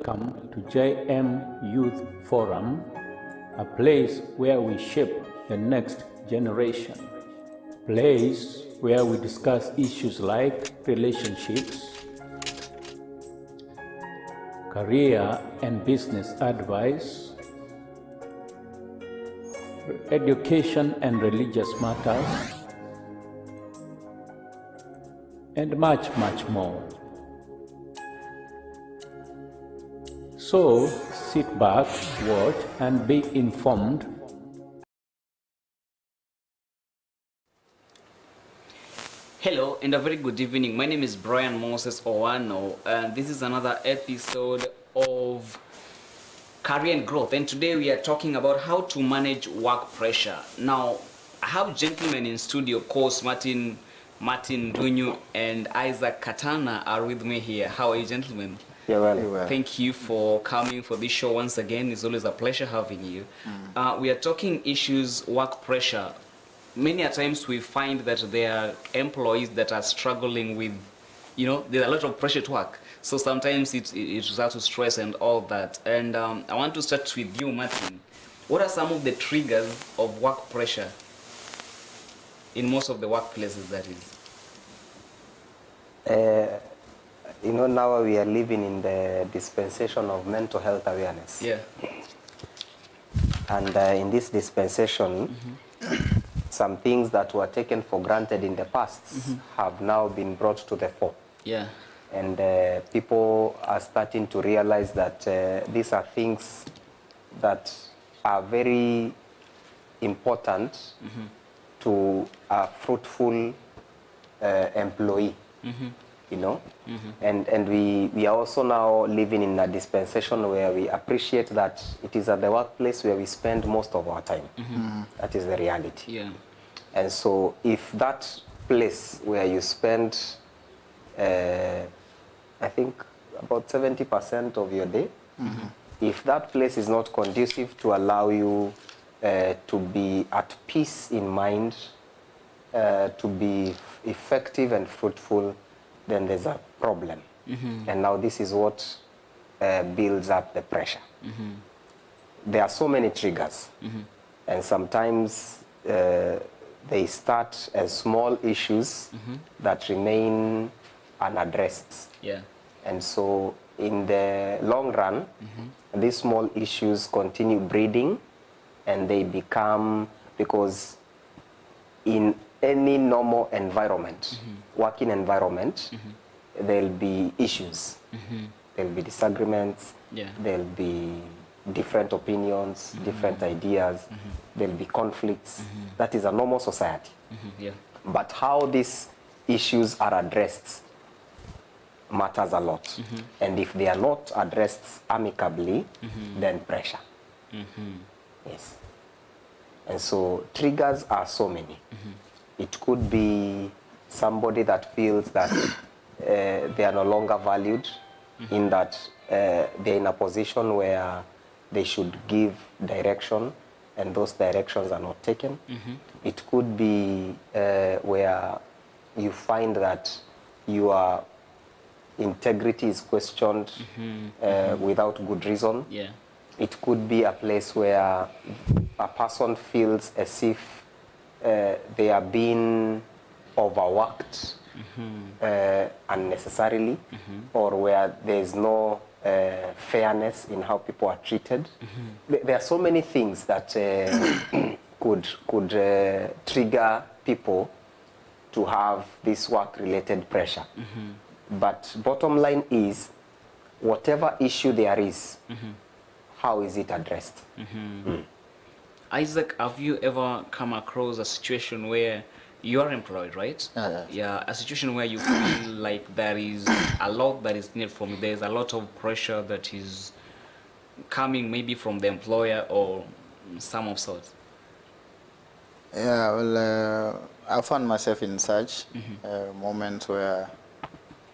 welcome to JM Youth Forum, a place where we shape the next generation. A place where we discuss issues like relationships, career and business advice, education and religious matters, and much, much more. So sit back, watch, and be informed. Hello and a very good evening. My name is Brian Moses Owano, and this is another episode of Career and Growth. And today we are talking about how to manage work pressure. Now, I have gentlemen in studio, course Martin Dunyu and Isaac Katana are with me here. How are you, gentlemen? Yeah, well. Thank you for coming for this show once again. It's always a pleasure having you. We are talking issues, work pressure. Many a times we find that there are employees that are struggling with, there's a lot of pressure to work. So sometimes it results to stress and all that. And I want to start with you, Martin. What are some of the triggers of work pressure in most of the workplaces, that is? Now we are living in the dispensation of mental health awareness. Yeah. And in this dispensation, some things that were taken for granted in the past have now been brought to the fore. Yeah. And people are starting to realize that these are things that are very important to a fruitful employee. And we are also now living in a dispensation where we appreciate that it is at the workplace where we spend most of our time. That is the reality. Yeah. And so if that place where you spend, I think about 70% of your day, if that place is not conducive to allow you to be at peace in mind, to be effective and fruitful, then there's a problem. And now this is what builds up the pressure. There are so many triggers. And sometimes they start as small issues that remain unaddressed. Yeah. And so in the long run, these small issues continue breeding, and they become, because in any normal environment, working environment, there'll be issues. There'll be disagreements. Yeah. There'll be different opinions, different ideas. There'll be conflicts. That is a normal society. Yeah. But how these issues are addressed matters a lot. And if they are not addressed amicably, then pressure. Yes. And so triggers are so many. It could be somebody that feels that they are no longer valued, in that they're in a position where they should give direction and those directions are not taken. It could be where you find that your integrity is questioned without good reason. Yeah. It could be a place where a person feels as if they are being overworked unnecessarily, or where there's no fairness in how people are treated. There are so many things that could trigger people to have this work-related pressure. But bottom line is, whatever issue there is, how is it addressed? Isaac, have you ever come across a situation where you are employed, right? Yeah, a situation where you feel like there is a lot that is needed from you. There's a lot of pressure that is coming maybe from the employer or some of sorts. Yeah, well, I found myself in such moments where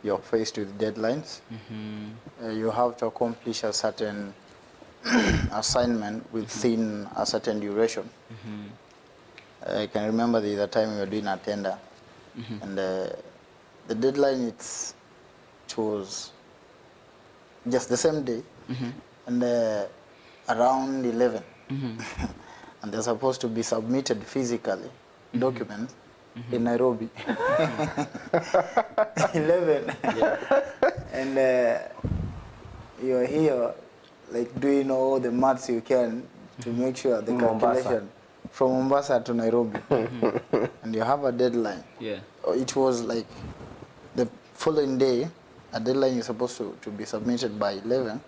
you're faced with deadlines. You have to accomplish a certain assignment within a certain duration. I can remember the time we were doing a tender, and the deadline it was just the same day. and around 11. And they're supposed to be submitted physically, documents, in Nairobi. 11. And you're here, like doing all the maths you can to make sure the calculation from Mombasa to Nairobi. And you have a deadline. Yeah. It was like the following day, a deadline is supposed to be submitted by 11.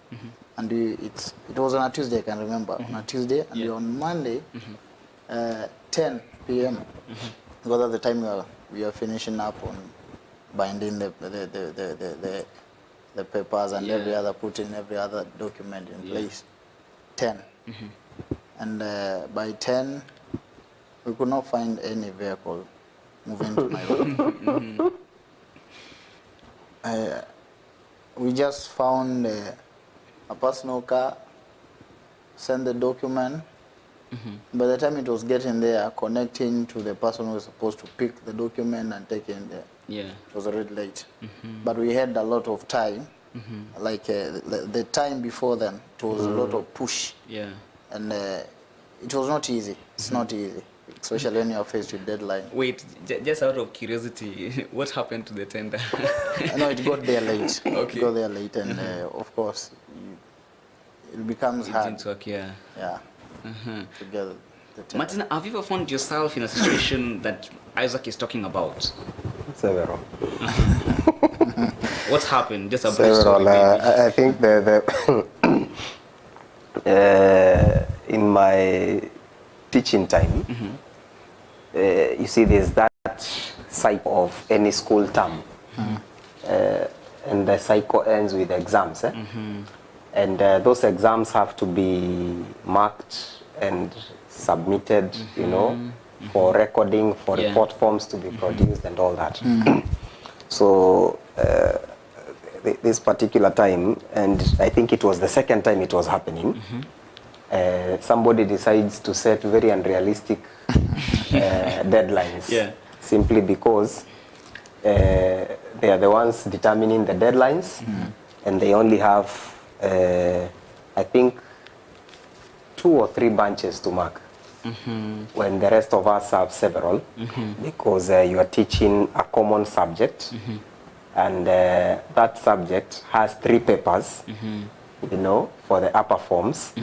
And it was on a Tuesday, I can remember, on a Tuesday, and on Monday, 10 p.m. Because at the time we are finishing up on binding the papers and every other, putting every other document in place. 10. And by 10, we could not find any vehicle moving to Nairobi. We just found a personal car, sent the document. By the time it was getting there, connecting to the person who was supposed to pick the document and take it there, it was already late. But we had a lot of time, like the time before then, it was a lot of push. And it was not easy. It's not easy, especially when you are faced with deadline. Wait, just out of curiosity, what happened to the tender? No, it got there late. Okay. It got there late, and of course, it becomes hard. Didn't work, yeah. To get the tender. Martin, have you ever found yourself in a situation that Isaac is talking about? Several. What happened? Just a brief Several. story, maybe. I think in my teaching time, you see, there's that cycle of any school term, and the cycle ends with exams. And those exams have to be marked and submitted, you know, for recording, for report forms to be produced and all that. So this particular time, and I think it was the second time it was happening, somebody decides to set very unrealistic deadlines, simply because they are the ones determining the deadlines, and they only have I think 2 or 3 bunches to mark, when the rest of us have several, because you are teaching a common subject, and that subject has 3 papers, you know, for the upper forms,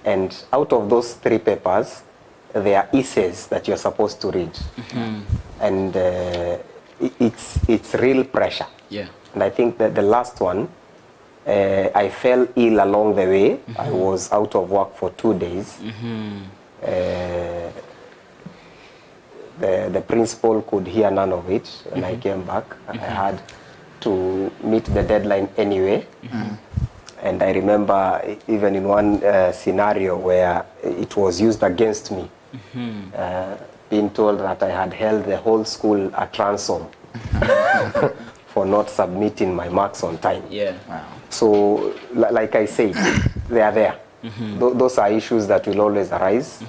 and out of those 3 papers, there are essays that you're supposed to read, and it's real pressure. And I think that the last one, I fell ill along the way. I was out of work for 2 days. The principal could hear none of it. When I came back, I had to meet the deadline anyway. And I remember even in one scenario where it was used against me, being told that I had held the whole school at ransom for not submitting my marks on time. So, like I said, they are there. Those are issues that will always arise,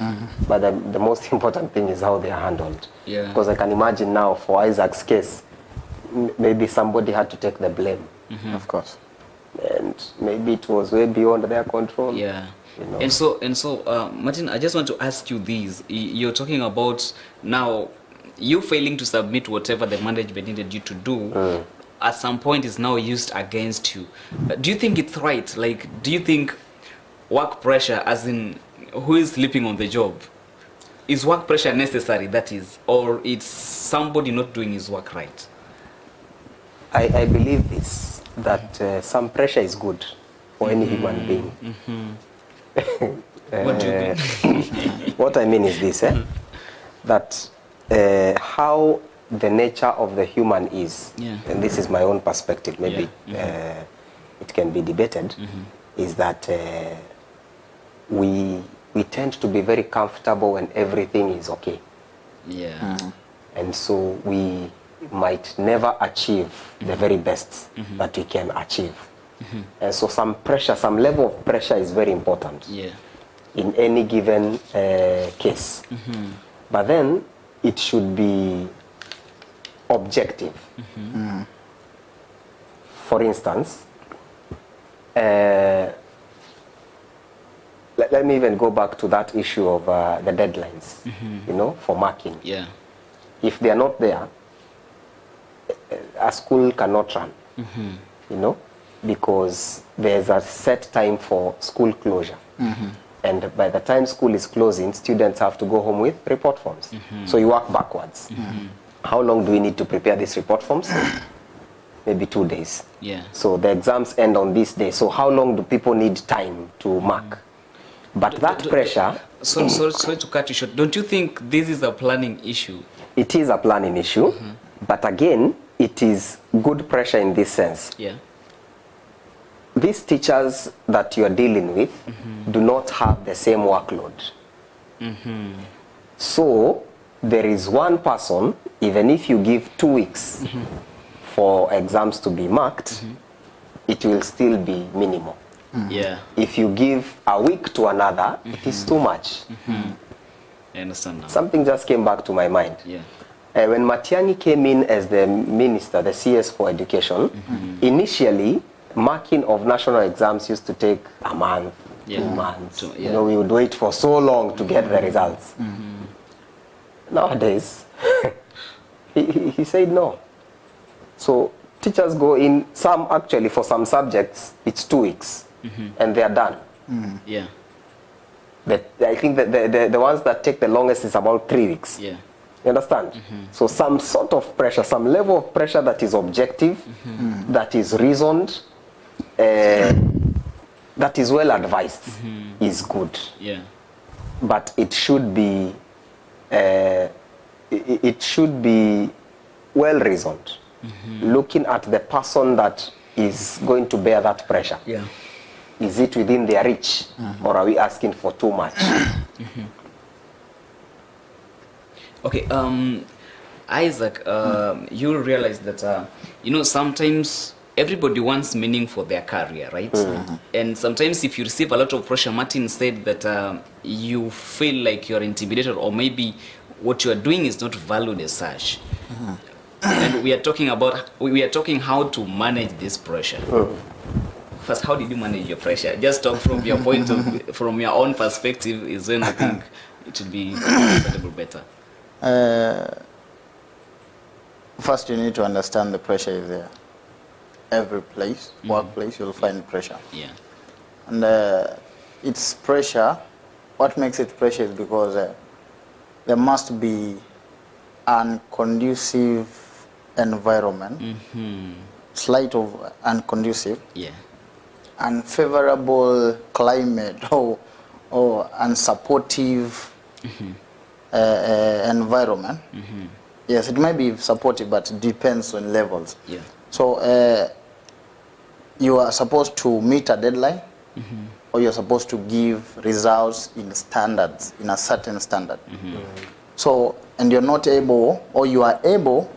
but the most important thing is how they are handled. Because I can imagine now, for Isaac's case, maybe somebody had to take the blame. Of course. And maybe it was way beyond their control. You know. And so, Martin, I just want to ask you this. You're talking about now you failing to submit whatever the management needed you to do. At some point is now used against you. Do you think it's right? Like, do you think work pressure, as in who is sleeping on the job, is work pressure necessary, that is, or it's somebody not doing his work right? I believe this, that some pressure is good for any human being. What do you mean? What I mean is this, that how the nature of the human is, and this is my own perspective, maybe it can be debated, is that we tend to be very comfortable when everything is okay. And so we might never achieve the very best that we can achieve. And so some pressure, some level of pressure is very important in any given case. But then it should be objective. For instance, let me even go back to that issue of the deadlines, you know, for marking. Yeah. If they are not there, a school cannot run, you know, because there's a set time for school closure. And by the time school is closing, students have to go home with report forms. So you work backwards. How long do we need to prepare these report forms? Maybe 2 days. Yeah. So the exams end on this day. So how long do people need time to mark? But that pressure, Sorry to cut you short. Don't you think this is a planning issue? it is a planning issue. But again, it is good pressure in this sense. Yeah. These teachers that you are dealing with do not have the same workload. So there is one person, even if you give 2 weeks for exams to be marked, it will still be minimal. Yeah. If you give a week to another, it is too much. I understand now. Something just came back to my mind. Yeah. When Matiang'i came in as the minister, the CS for education, initially, marking of national exams used to take a month, Yeah. 2 months. So, You yeah. know, we would wait for so long to get the results. Nowadays, he said no. So teachers go in, some actually for some subjects, it's 2 weeks, and they are done. Yeah. I think that the ones that take the longest is about 3 weeks. Yeah. You understand? So some sort of pressure, some level of pressure that is objective, that is reasoned, that is well advised, is good. Yeah. But it should be, it should be well reasoned, looking at the person that is going to bear that pressure. Yeah. Is it within their reach, or are we asking for too much? Okay, Isaac, you realize that, you know, sometimes everybody wants meaning for their career, right? And sometimes if you receive a lot of pressure, Martin said that you feel like you're intimidated, or maybe what you are doing is not valued as such. And we are talking how to manage this pressure. First, how did you manage your pressure? Just talk from your point of, from your own perspective, is when I think it would be understandable better. First, you need to understand the pressure is there. Every place, workplace, you'll find pressure. Yeah. And it's pressure. What makes it pressure is because there must be an conducive environment, slight of unconducive, Yeah. unfavorable climate or unsupportive environment. Yes, it might be supportive, but it depends on levels. Yeah. So you are supposed to meet a deadline, or you're supposed to give results in standards, in a certain standard. So, and you're not able, or you are able,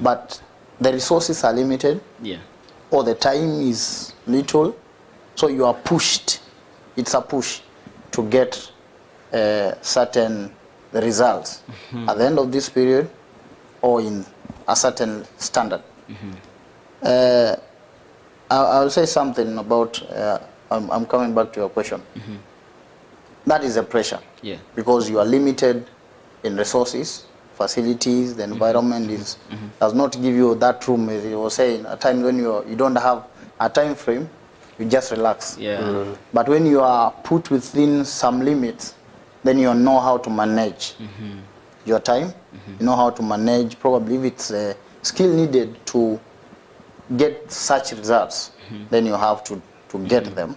but the resources are limited, Yeah. or the time is little, so you are pushed. It's a push to get certain results at the end of this period, or in a certain standard. I'll say something about, I'm coming back to your question. That is a pressure. Yeah. Because you are limited in resources, facilities, the environment does not give you that room, as you were saying, at times when you don't have a time frame, you just relax. Yeah. But when you are put within some limits, then you know how to manage your time, you know how to manage, probably if it's a skill needed to get such results, then you have to get them,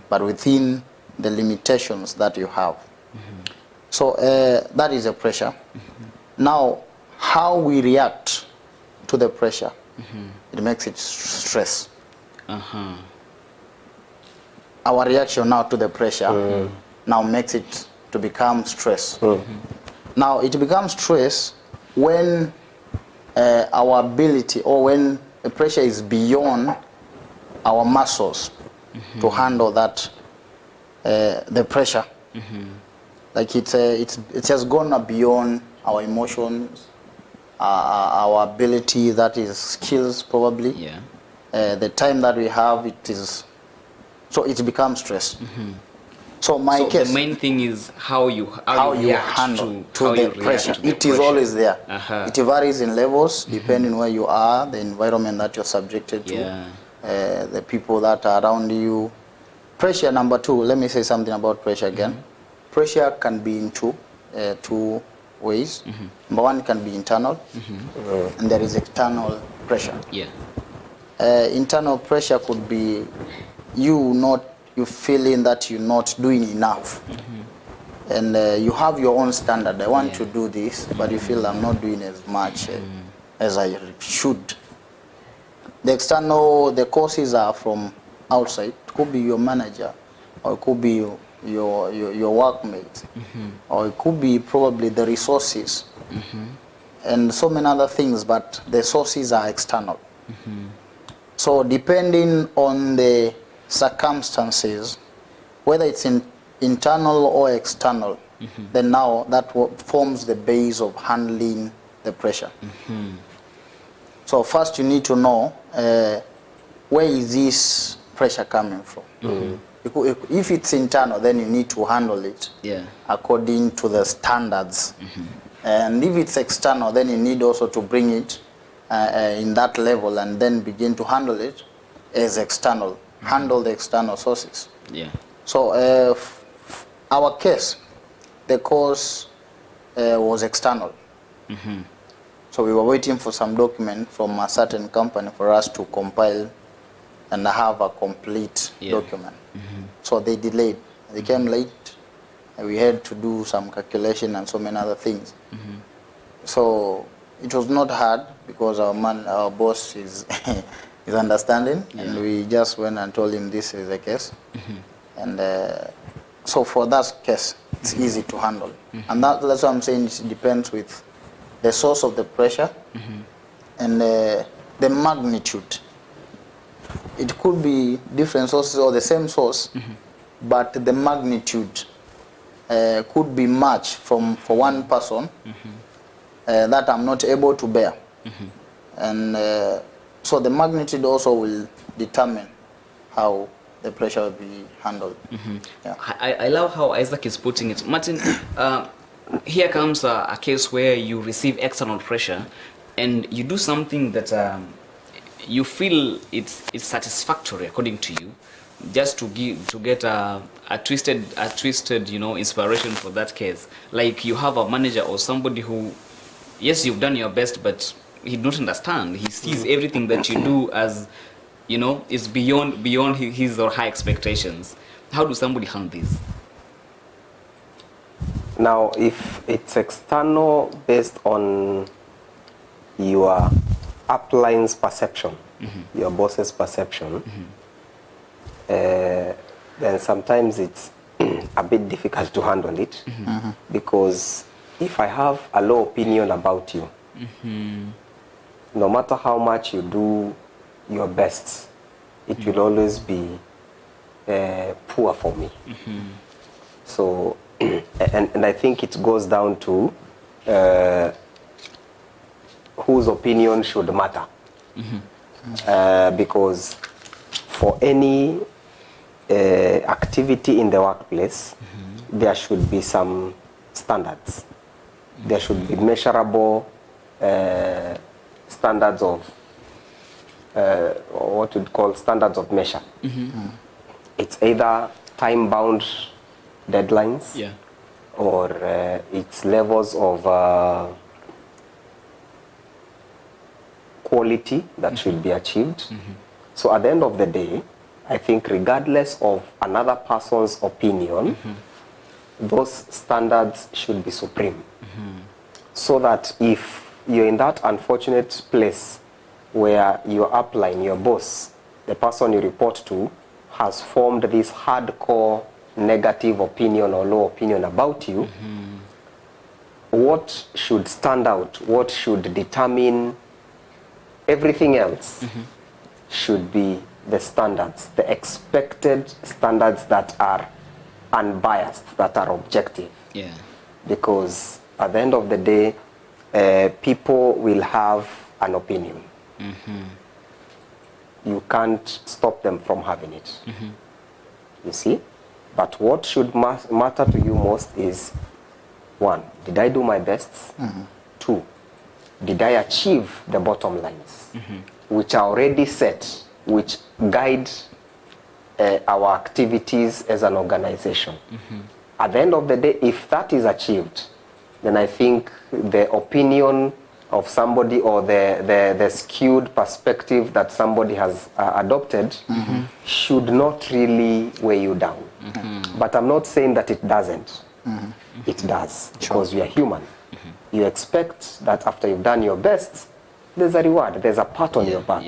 but within the limitations that you have. So that is a pressure. Now, how we react to the pressure, it makes it stress. Our reaction now to the pressure now makes it to become stress. Now, it becomes stress when our ability, or when the pressure is beyond our muscles to handle that, the pressure. Like it has gone beyond our emotions, our ability, that is skills probably. Yeah. The time that we have, it is, so it becomes stress. So my So case, the main thing is how you react handle to how the you react pressure. to the It is pressure. always there. Uh-huh. It varies in levels depending where you are, the environment that you're subjected to, Yeah. the people that are around you. Pressure number two. Let me say something about pressure again. Pressure can be in two ways. Number one can be internal, and there is external pressure. Yeah. Internal pressure could be you feeling that you're not doing enough, and you have your own standard. I want to do this, but you feel I'm not doing as much as I should. The causes are from outside. It could be your manager, or it could be your workmate, or it could be probably the resources, and so many other things. But the sources are external. So depending on the circumstances, whether it's internal or external, then now that forms the base of handling the pressure. So first you need to know where is this pressure coming from. If it's internal, then you need to handle it according to the standards. And if it's external, then you need also to bring it in that level and then begin to handle it as external. Handle the external sources. Yeah. So our case, the cause was external. So we were waiting for some document from a certain company for us to compile and have a complete document. So they delayed. They came late. And we had to do some calculation and so many other things. So it was not hard because our boss is is understanding, and we just went and told him this is the case. And so for that case, it's easy to handle. And that's what I'm saying. It depends with the source of the pressure and the magnitude. It could be different sources or the same source, but the magnitude could be much for one person that I'm not able to bear. And so the magnitude also will determine how the pressure will be handled. Yeah. I love how Isaac is putting it. Martin, here comes a case where you receive external pressure and you do something that you feel it's satisfactory according to you, just to get a twisted inspiration for that case. Like you have a manager or somebody who, yes, you've done your best, but he don't understand. He sees everything that you do as, is beyond his or her expectations. How do somebody handle this? Now, if it's external based on your upline's perception, your boss's perception, then sometimes it's a bit difficult to handle it because if I have a low opinion about you, no matter how much you do your best, it will always be poor for me. So, and I think it goes down to whose opinion should matter. Because for any activity in the workplace, there should be some standards. There should be measurable standards of what we'd call standards of measure. It's either time-bound deadlines, or it's levels of quality that should be achieved. So at the end of the day, I think regardless of another person's opinion, those standards should be supreme. So that if you're in that unfortunate place where your upline, your boss, the person you report to, has formed this hardcore negative opinion or low opinion about you, what should stand out, what should determine everything else should be the standards, the expected standards that are unbiased, that are objective. Because at the end of the day, people will have an opinion. You can't stop them from having it. You see? But what should matter to you most is, 1, did I do my best? 2, did I achieve the bottom lines, which are already set, which guide our activities as an organization. At the end of the day, if that is achieved, then I think the opinion of somebody or the skewed perspective that somebody has adopted should not really weigh you down. But I'm not saying that it doesn't. It does, because we are human. You expect that after you've done your best, there's a reward, there's a pat on your back.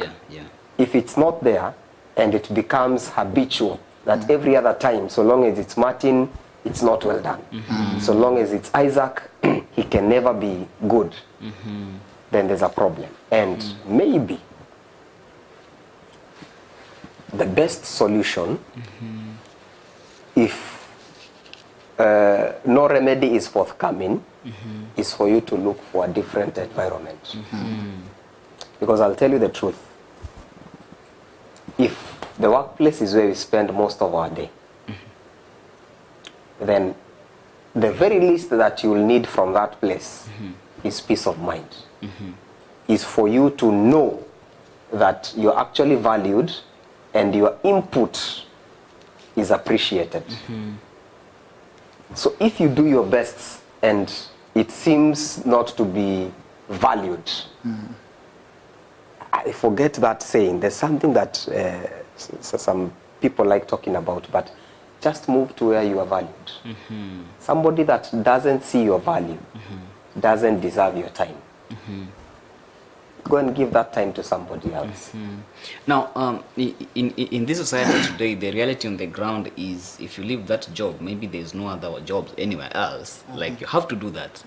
If it's not there, and it becomes habitual, that every other time, so long as it's Martin, it's not well done. So long as it's Isaac, he can never be good. Then there's a problem. And maybe the best solution, if no remedy is forthcoming, is for you to look for a different environment. Because I'll tell you the truth. If the workplace is where we spend most of our day, then the very least that you will need from that place is peace of mind. Is for you to know that you're actually valued and your input is appreciated. So if you do your best and it seems not to be valued, I forget that saying. There's something that some people like talking about, but just move to where you are valued. Somebody that doesn't see your value doesn't deserve your time. Go and give that time to somebody else. Now, in this society today, the reality on the ground is if you leave that job, maybe there's no other jobs anywhere else. Like, you have to do that.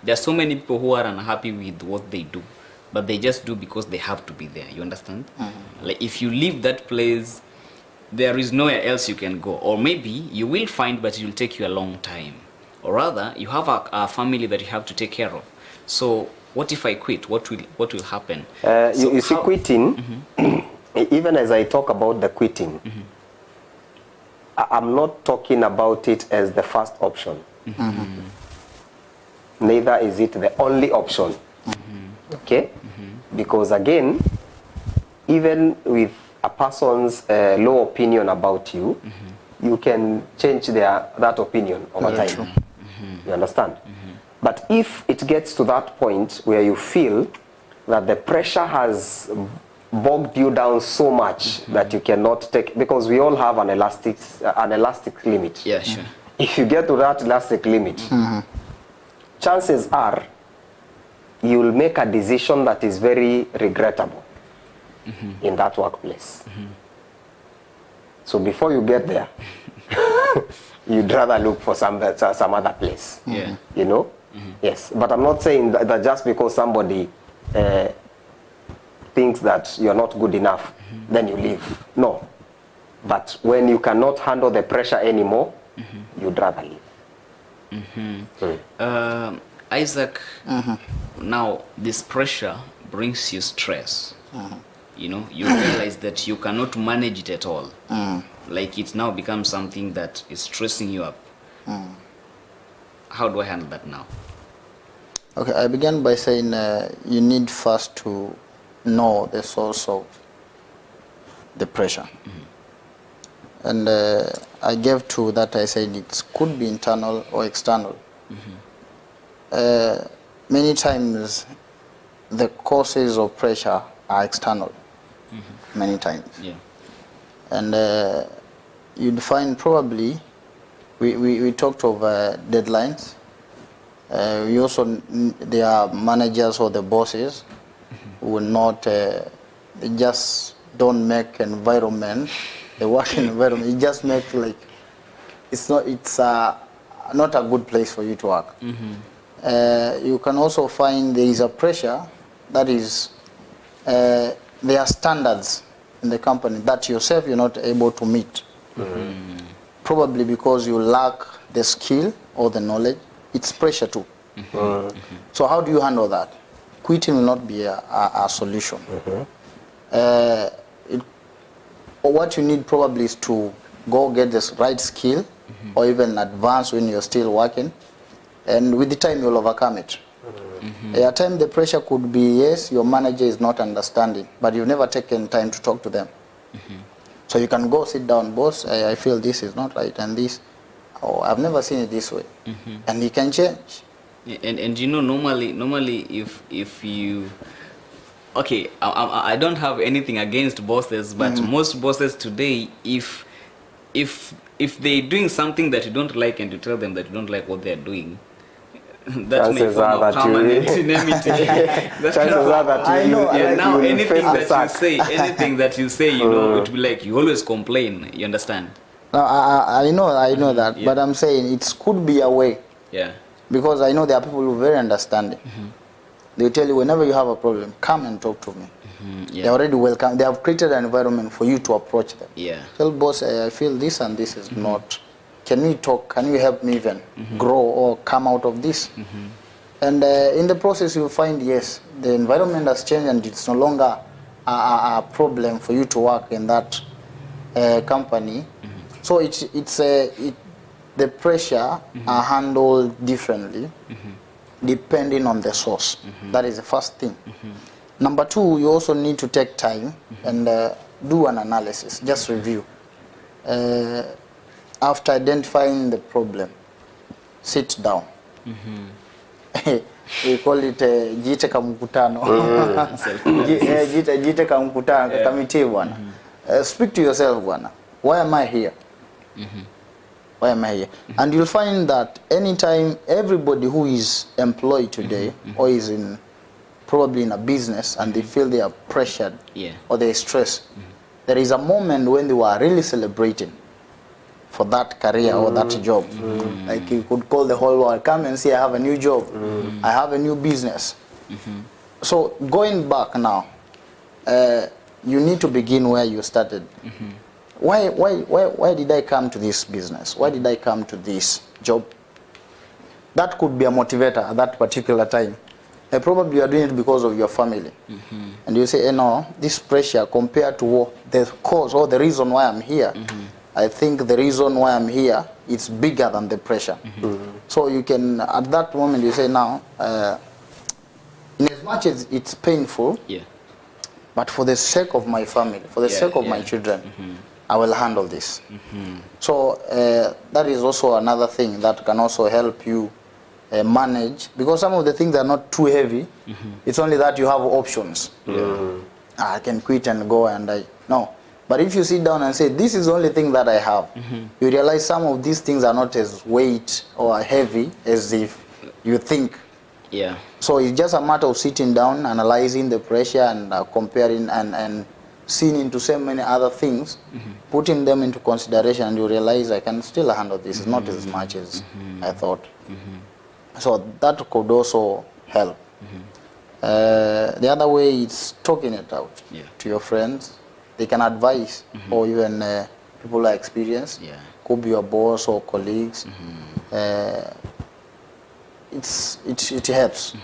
There are so many people who are unhappy with what they do, but they just do because they have to be there. You understand? Like, if you leave that place, there is nowhere else you can go. Or maybe you will find, but it will take you a long time. Or rather, you have a family that you have to take care of. So what if I quit? What will happen? You see, quitting, even as I talk about the quitting, I'm not talking about it as the first option. Neither is it the only option. Okay? Because again, even with a person's low opinion about you, you can change that opinion over time. You understand? But if it gets to that point where you feel that the pressure has bogged you down so much that you cannot take, because we all have an elastic limit. Yeah, sure. If you get to that elastic limit, chances are you will make a decision that is very regrettable in that workplace. So before you get there, you'd rather look for some other place. Yeah. You know? Yes. But I'm not saying that just because somebody thinks that you're not good enough, then you leave. No. But when you cannot handle the pressure anymore, you'd rather leave. Isaac, now this pressure brings you stress. You know, you realize that you cannot manage it at all. Like, it now becomes something that is stressing you up. How do I handle that now? Okay, I began by saying you need first to know the source of the pressure. And I gave two that I said it could be internal or external. Many times the causes of pressure are external. Many times. Yeah. And you'd find probably, we talked of deadlines. We also, there are managers or the bosses who will not, they just don't make environment, the work environment, it just makes like, it's not a good place for you to work. You can also find there is a pressure that is, there are standards in the company that yourself you're not able to meet. Probably because you lack the skill or the knowledge. It's pressure too. So how do you handle that? Quitting will not be a solution. What you need probably is to go get the right skill, or even advance when you're still working, and with the time you'll overcome it. At time the pressure could be, yes, your manager is not understanding, but you've never taken time to talk to them. So you can go sit down, boss, I feel this is not right, and this, oh, I've never seen it this way, and you can change. And you know, normally if you, okay, I don't have anything against bosses, but most bosses today, if they're doing something that you don't like and you tell them that you don't like what they're doing, that may form a permanent enmity. I know. Yeah, Like now you anything face the that sack. anything that you say, you know, it will be like you always complain. You understand? No, I know that, yeah. but I'm saying it could be a way, Yeah. because I know there are people who are very understanding. They tell you whenever you have a problem, come and talk to me. Yeah. They're already welcome. They have created an environment for you to approach them. Yeah. Tell boss, I feel this and this is not. Can we talk? Can you help me even grow or come out of this? And in the process, you'll find, yes, the environment has changed and it's no longer a problem for you to work in that company. So the pressure are handled differently depending on the source. That is the first thing. Number two, you also need to take time and do an analysis, just review. After identifying the problem, sit down. We call it jite kamkutano. Jite kamkutano, kamite bwana. Speak to yourself, bwana. Why am I here? Why am I here? And you'll find that anytime everybody who is employed today or is probably in a business and they feel they are pressured or they're stressed, there is a moment when they were really celebrating for that career or that job. Like you could call the whole world, come and see, I have a new job, I have a new business. So going back now, you need to begin where you started. Why did I come to this business? Why did I come to this job? That could be a motivator at that particular time. Probably you are doing it because of your family. And you say, no, this pressure compared to the cause or the reason why I'm here, I think the reason why I'm here is bigger than the pressure. So you can, at that moment, you say now, in as much as it's painful, but for the sake of my family, for the sake of my children, I will handle this. So that is also another thing that can also help you manage, because some of the things are not too heavy. It's only that you have options. I can quit and go and no. But if you sit down and say, this is the only thing that I have, you realize some of these things are not as weight or heavy as if you think. So it's just a matter of sitting down, analyzing the pressure and comparing and seeing into so many other things, putting them into consideration, and you realize I can still handle this. It's not as much as I thought. So that could also help. The other way is talking it out to your friends. They can advise, or even people are experienced. Could be your boss or colleagues. It helps.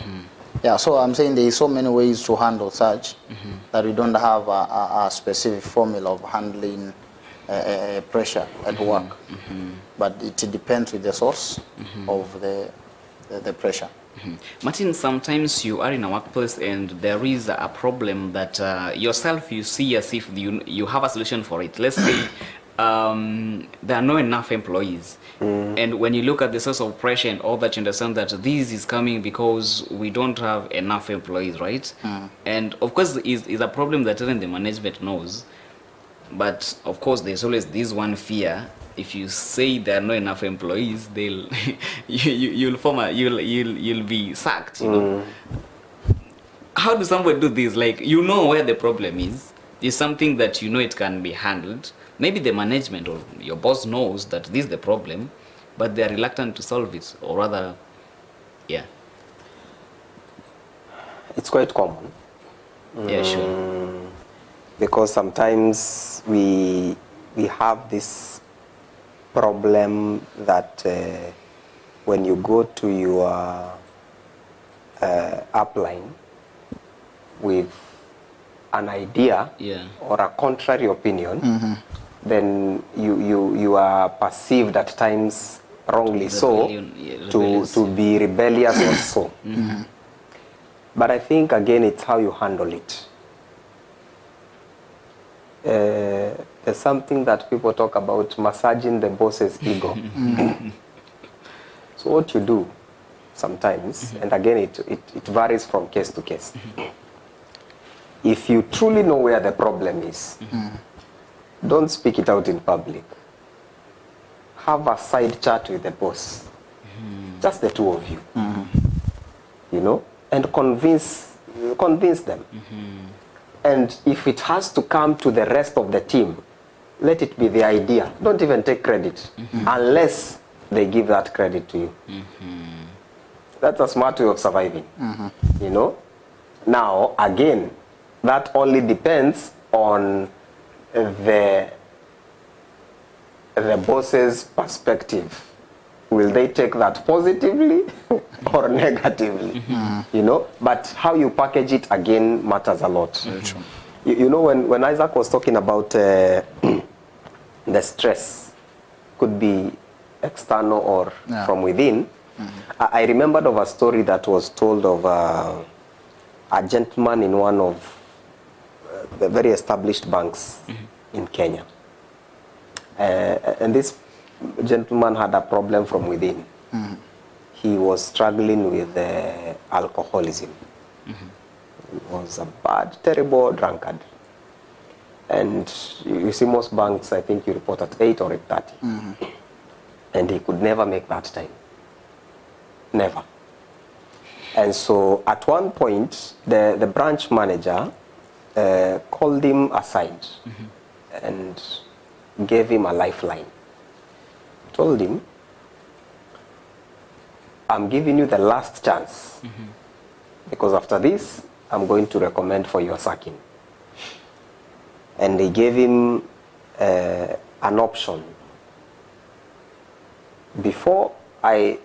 So I'm saying there is so many ways to handle such that we don't have a specific formula of handling pressure at work. But it depends with the source of the pressure. Martin, sometimes you are in a workplace and there is a problem that yourself you see as if you have a solution for it. Let's say there are not enough employees. And when you look at the source of pressure and all that, you understand that this is coming because we don't have enough employees, right? And of course, is a problem that even the management knows. But of course, there's always this one fear. If you say there are not enough employees, they'll you'll be sacked. You know. How do somebody do this? Like, you know where the problem is. It's something that you know it can be handled. Maybe the management or your boss knows that this is the problem, but they are reluctant to solve it, or rather, It's quite common. Sure. Because sometimes we have this problem that when you go to your upline with an idea or a contrary opinion, then you are perceived at times wrongly to be rebellious or so. But I think again it's how you handle it. There's something that people talk about, massaging the boss's ego. So what you do sometimes, and again it varies from case to case. If you truly know where the problem is, don't speak it out in public. Have a side chat with the boss. Just the two of you. You know, and convince them. And if it has to come to the rest of the team, let it be the idea. Don't even take credit unless they give that credit to you. That's a smart way of surviving. You know? Now, again, that only depends on the boss's perspective. Will they take that positively or negatively? You know, but how you package it again matters a lot. You know, when Isaac was talking about the stress, could be external or from within, I remembered of a story that was told of a gentleman in one of the very established banks in Kenya. And this gentleman had a problem from within. He was struggling with alcoholism. He was a bad, terrible drunkard. And you see most banks, I think you report at 8 or 8:30. And he could never make that time. Never. And so at one point, the branch manager called him aside and gave him a lifeline. Told him, I'm giving you the last chance, because after this, I'm going to recommend for your sacking. And they gave him an option. Before I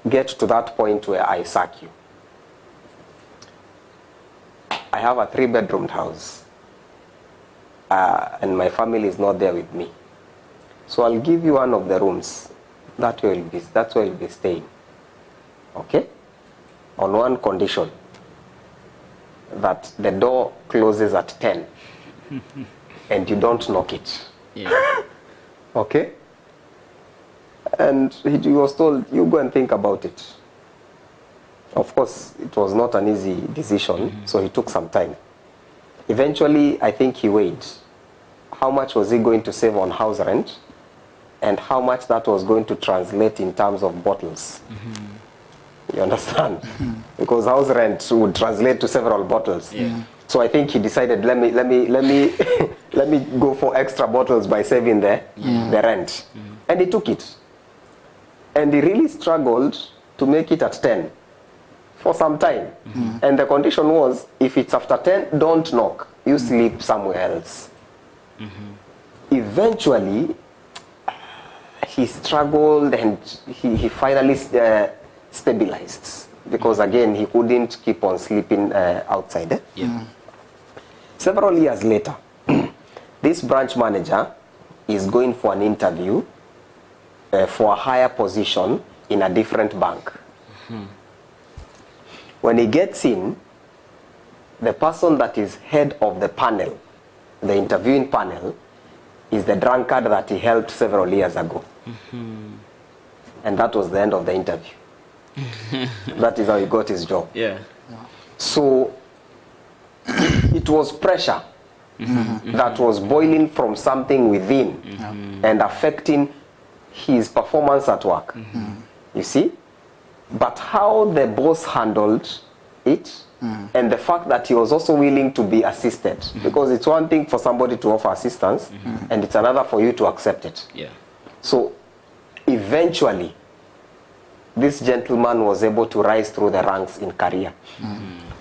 get to that point where I sack you, I have a 3-bedroomed house, and my family is not there with me. So I'll give you one of the rooms. That's where you'll be staying. Okay? On one condition, that the door closes at 10 and you don't knock it. Okay? And he was told, you go and think about it. Of course, it was not an easy decision, so he took some time. Eventually, I think he weighed how much was he going to save on house rent and how much that was going to translate in terms of bottles. You understand? Because house rent would translate to several bottles. So I think he decided, let me go for extra bottles by saving the rent. And he took it. And he really struggled to make it at 10 for some time. And the condition was, if it's after 10, don't knock. You sleep somewhere else. Eventually, he struggled and he finally stabilized. Because again, he couldn't keep on sleeping outside. Several years later, this branch manager is going for an interview for a higher position in a different bank. When he gets in, the person that is head of the panel, the interviewing panel, is the drunkard that he helped several years ago. And that was the end of the interview. That is how he got his job. So it was pressure that was boiling from something within and affecting his performance at work. You see? But how the boss handled it, and the fact that he was also willing to be assisted, because it's one thing for somebody to offer assistance, and it's another for you to accept it. So eventually, this gentleman was able to rise through the ranks in career.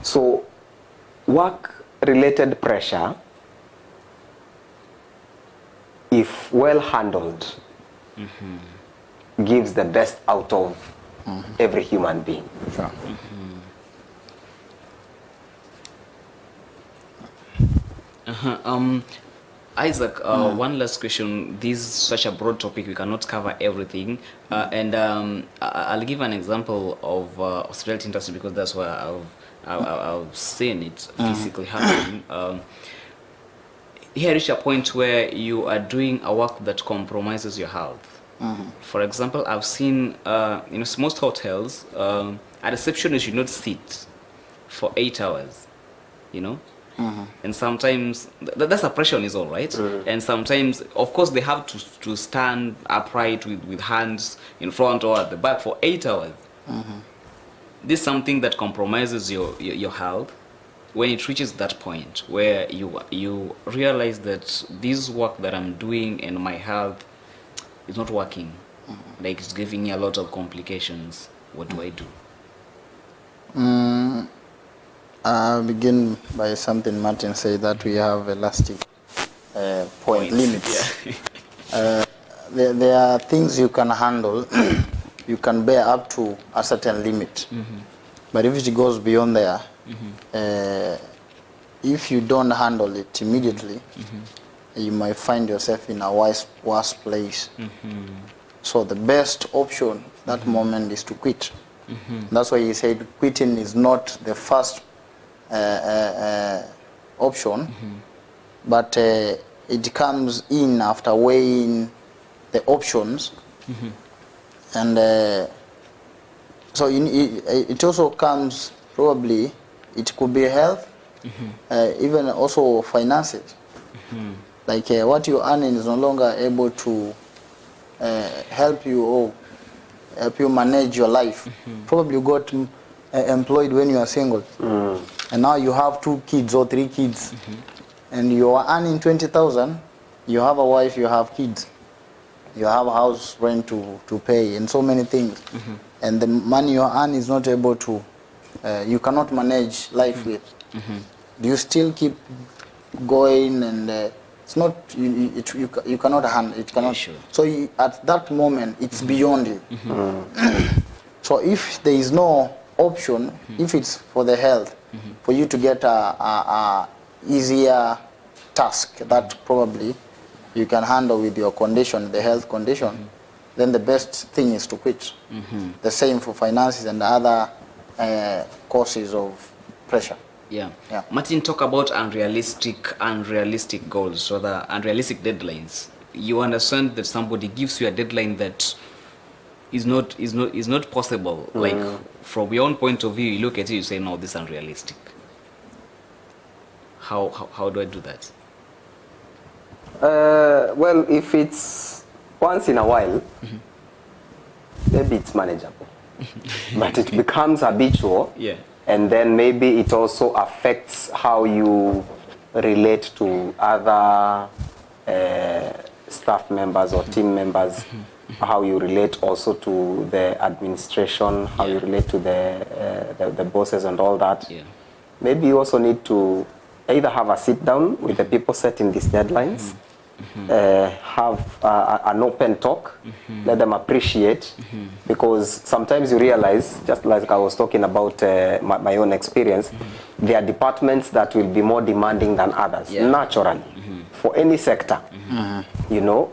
So work-related pressure, if well handled, gives the best out of every human being. Isaac, one last question. This is such a broad topic, we cannot cover everything. And I'll give an example of hospitality industry because that's where I've seen it physically happening. Here reach a point where you are doing a work that compromises your health. For example, I've seen in most hotels, a receptionist should not sit for 8 hours, you know. And sometimes that's a pressure on is all right. And sometimes, of course, they have to stand upright with hands in front or at the back for 8 hours. This is something that compromises your health. When it reaches that point where you realize that this work that I'm doing and my health is not working, like it's giving me a lot of complications, what do I do? I'll begin by something Martin said, that we have elastic point limits. Yeah. There are things you can handle, you can bear up to a certain limit. But if it goes beyond there, if you don't handle it immediately, you might find yourself in a worse place. So the best option at that moment is to quit. That's why he said quitting is not the first option, but it comes in after weighing the options, and so it also comes, probably it could be health, even also finances. Like what you're earning is no longer able to help you manage your life. Probably you got employed when you are single, and now you have 2 kids or 3 kids, and you are earning 20,000. You have a wife, you have kids, you have a house rent to pay, and so many things, and the money you earn is not able to, you cannot manage life with. Do you still keep going? And it's not, you cannot handle it, cannot. Sure. So at that moment it's beyond you. So if there is no option, if it's for the health, for you to get a easier task that probably you can handle with your condition, the health condition, then the best thing is to quit. The same for finances and other causes of pressure. Yeah. Yeah. Martin, talk about unrealistic goals, or the unrealistic deadlines. You understand that somebody gives you a deadline that is not possible. Like from your own point of view, you look at it, you say, no, this is unrealistic. How do I do that? Well, if it's once in a while, maybe it's manageable. But it becomes habitual. Yeah. And then maybe it also affects how you relate to other staff members or team members, how you relate also to the administration, how you relate to the bosses and all that. Yeah. Maybe you also need to either have a sit down with the people setting these deadlines, have an open talk, let them appreciate, because sometimes you realize, just like I was talking about my own experience, there are departments that will be more demanding than others, naturally, for any sector, you know,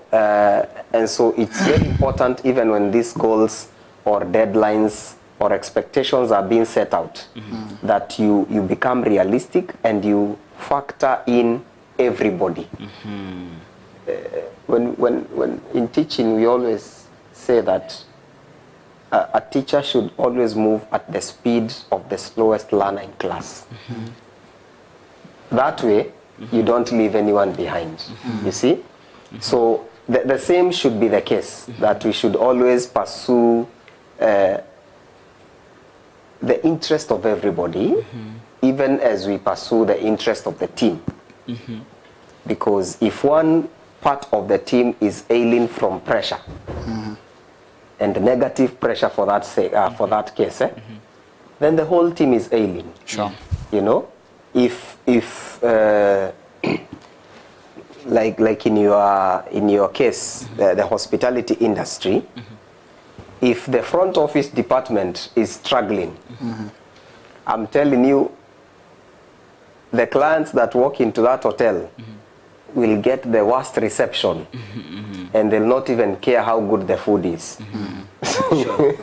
and so it's very important, even when these goals or deadlines or expectations are being set out, that you become realistic and you factor in everybody. When in teaching, we always say that a teacher should always move at the speed of the slowest learner in class. That way, you don't leave anyone behind, you see? So the same should be the case, that we should always pursue the interest of everybody, even as we pursue the interest of the team. Because if one part of the team is ailing from pressure, and negative pressure for that case, then the whole team is ailing. Sure. You know, if like in your case, the hospitality industry, if the front office department is struggling, I'm telling you, the clients that walk into that hotel will get the worst reception, and they'll not even care how good the food is. Sure.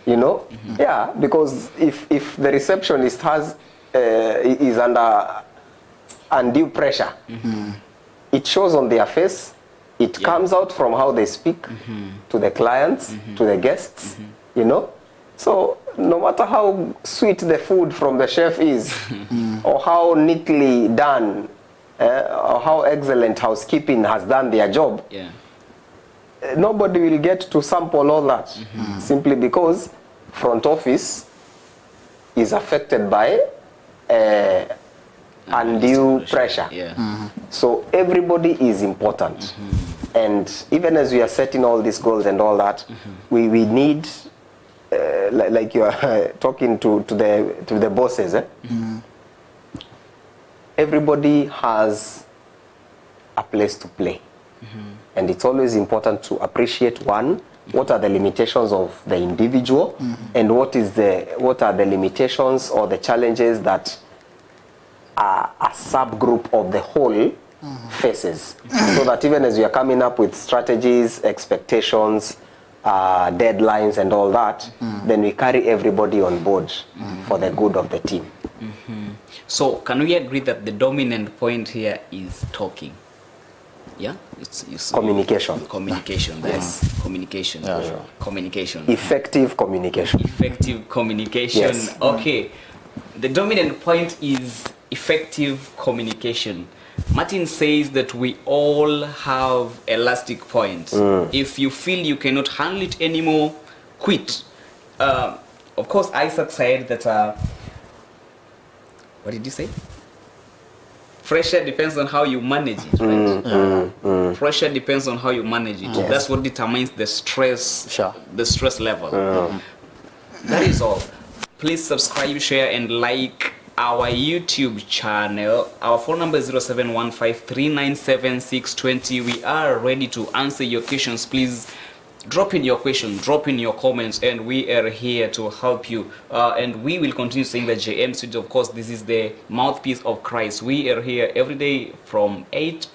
You know, yeah, because if the receptionist is under undue pressure, it shows on their face. It comes out from how they speak to the clients, to the guests. You know, so no matter how sweet the food from the chef is, or how neatly done, or how excellent housekeeping has done their job, nobody will get to sample all that, simply because front office is affected by undue pressure. So everybody is important. And even as we are setting all these goals and all that, we need, like you are talking to the bosses, everybody has a place to play. And it's always important to appreciate, one, what are the limitations of the individual, and what are the limitations or the challenges that a subgroup of the whole faces. So that even as we are coming up with strategies, expectations, deadlines and all that, then we carry everybody on board for the good of the team. So can we agree that the dominant point here is talking? Yeah, it's communication. Communication. That's communication. Yeah, sure. Communication. Effective communication. Effective communication. Yes. Okay. The dominant point is effective communication. Martin says that we all have elastic points. If you feel you cannot handle it anymore, quit. Of course, Isaac said that. What did you say? Pressure depends on how you manage it, right? Pressure depends on how you manage it. That's what determines the stress, the stress level. That is all. Please subscribe, share, and like our YouTube channel. Our phone number is 0715397620. We are ready to answer your questions. Please drop in your question, drop in your comments, and we are here to help you. And we will continue saying that JM Studio, of course, this is the mouthpiece of Christ. We are here every day from 8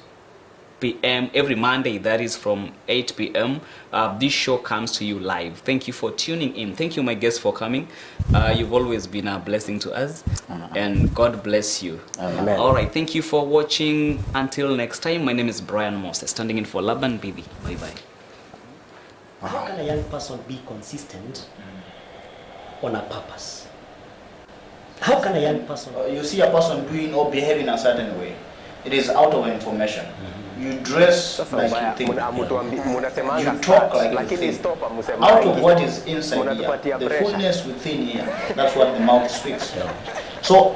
p.m. every Monday, that is from 8 p.m. This show comes to you live. Thank you for tuning in. Thank you, my guests, for coming. You've always been a blessing to us, and God bless you. Amen. All right, thank you for watching. Until next time, my name is Brian Moses, standing in for Laban Bibi. Bye-bye. How can a young person be consistent on a purpose? How can a young person... You see a person doing or behaving a certain way. It is out of information. You dress like you think. You talk like you think. Out of what is inside here, the fullness within here, that's what the mouth speaks. So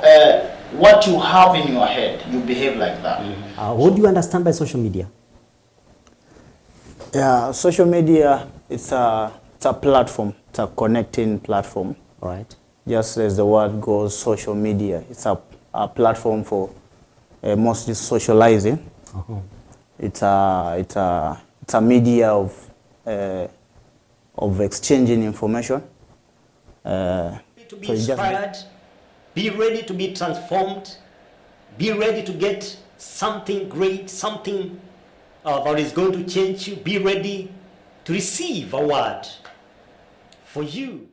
what you have in your head, you behave like that. What do you understand by social media? Yeah, social media, it's a platform. It's a connecting platform. All right. Just as the word goes, social media. It's a platform for mostly socializing. It's a media of exchanging information. To be inspired, be ready to be transformed, be ready to get something great, something that is going to change you. Be ready to receive a word for you.